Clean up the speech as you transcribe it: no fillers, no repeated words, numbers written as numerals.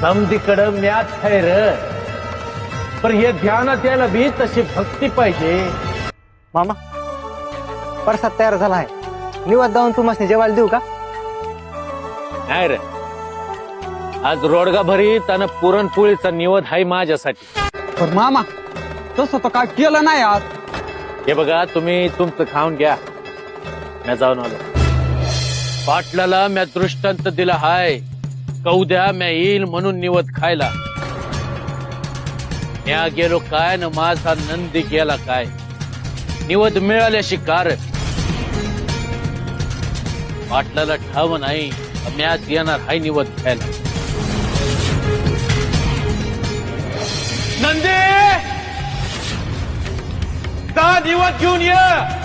समधीकडं match आहे र, पण हे ध्यानात यायला बी तशी भक्ती पाहिजे. मामा प्रसाद तयार झाला आहे, निवाद जाऊन तुम्हाला जेवायला देऊ का? नाही रे, आज रोडगा भरीत आणि पुरणपोळीचा निवद आहे माझ्यासाठी. पण मामा तसं तर काय केलं नाही आज. हे बघा, तुम्ही तुमचं खाऊन घ्या, मी जाऊन आलो. पाटलाला म्या दृष्टांत दिला हाय, कौद्या म्या येईल म्हणून निवद खायला. म्या गेलो काय न माझा नंदी गेला काय, निवद मिळाल्याशी कारण. पाटलाला ठाव नाही, म्याच येणार हाय निवद खायला. नंदी, का निवद घेऊन ये.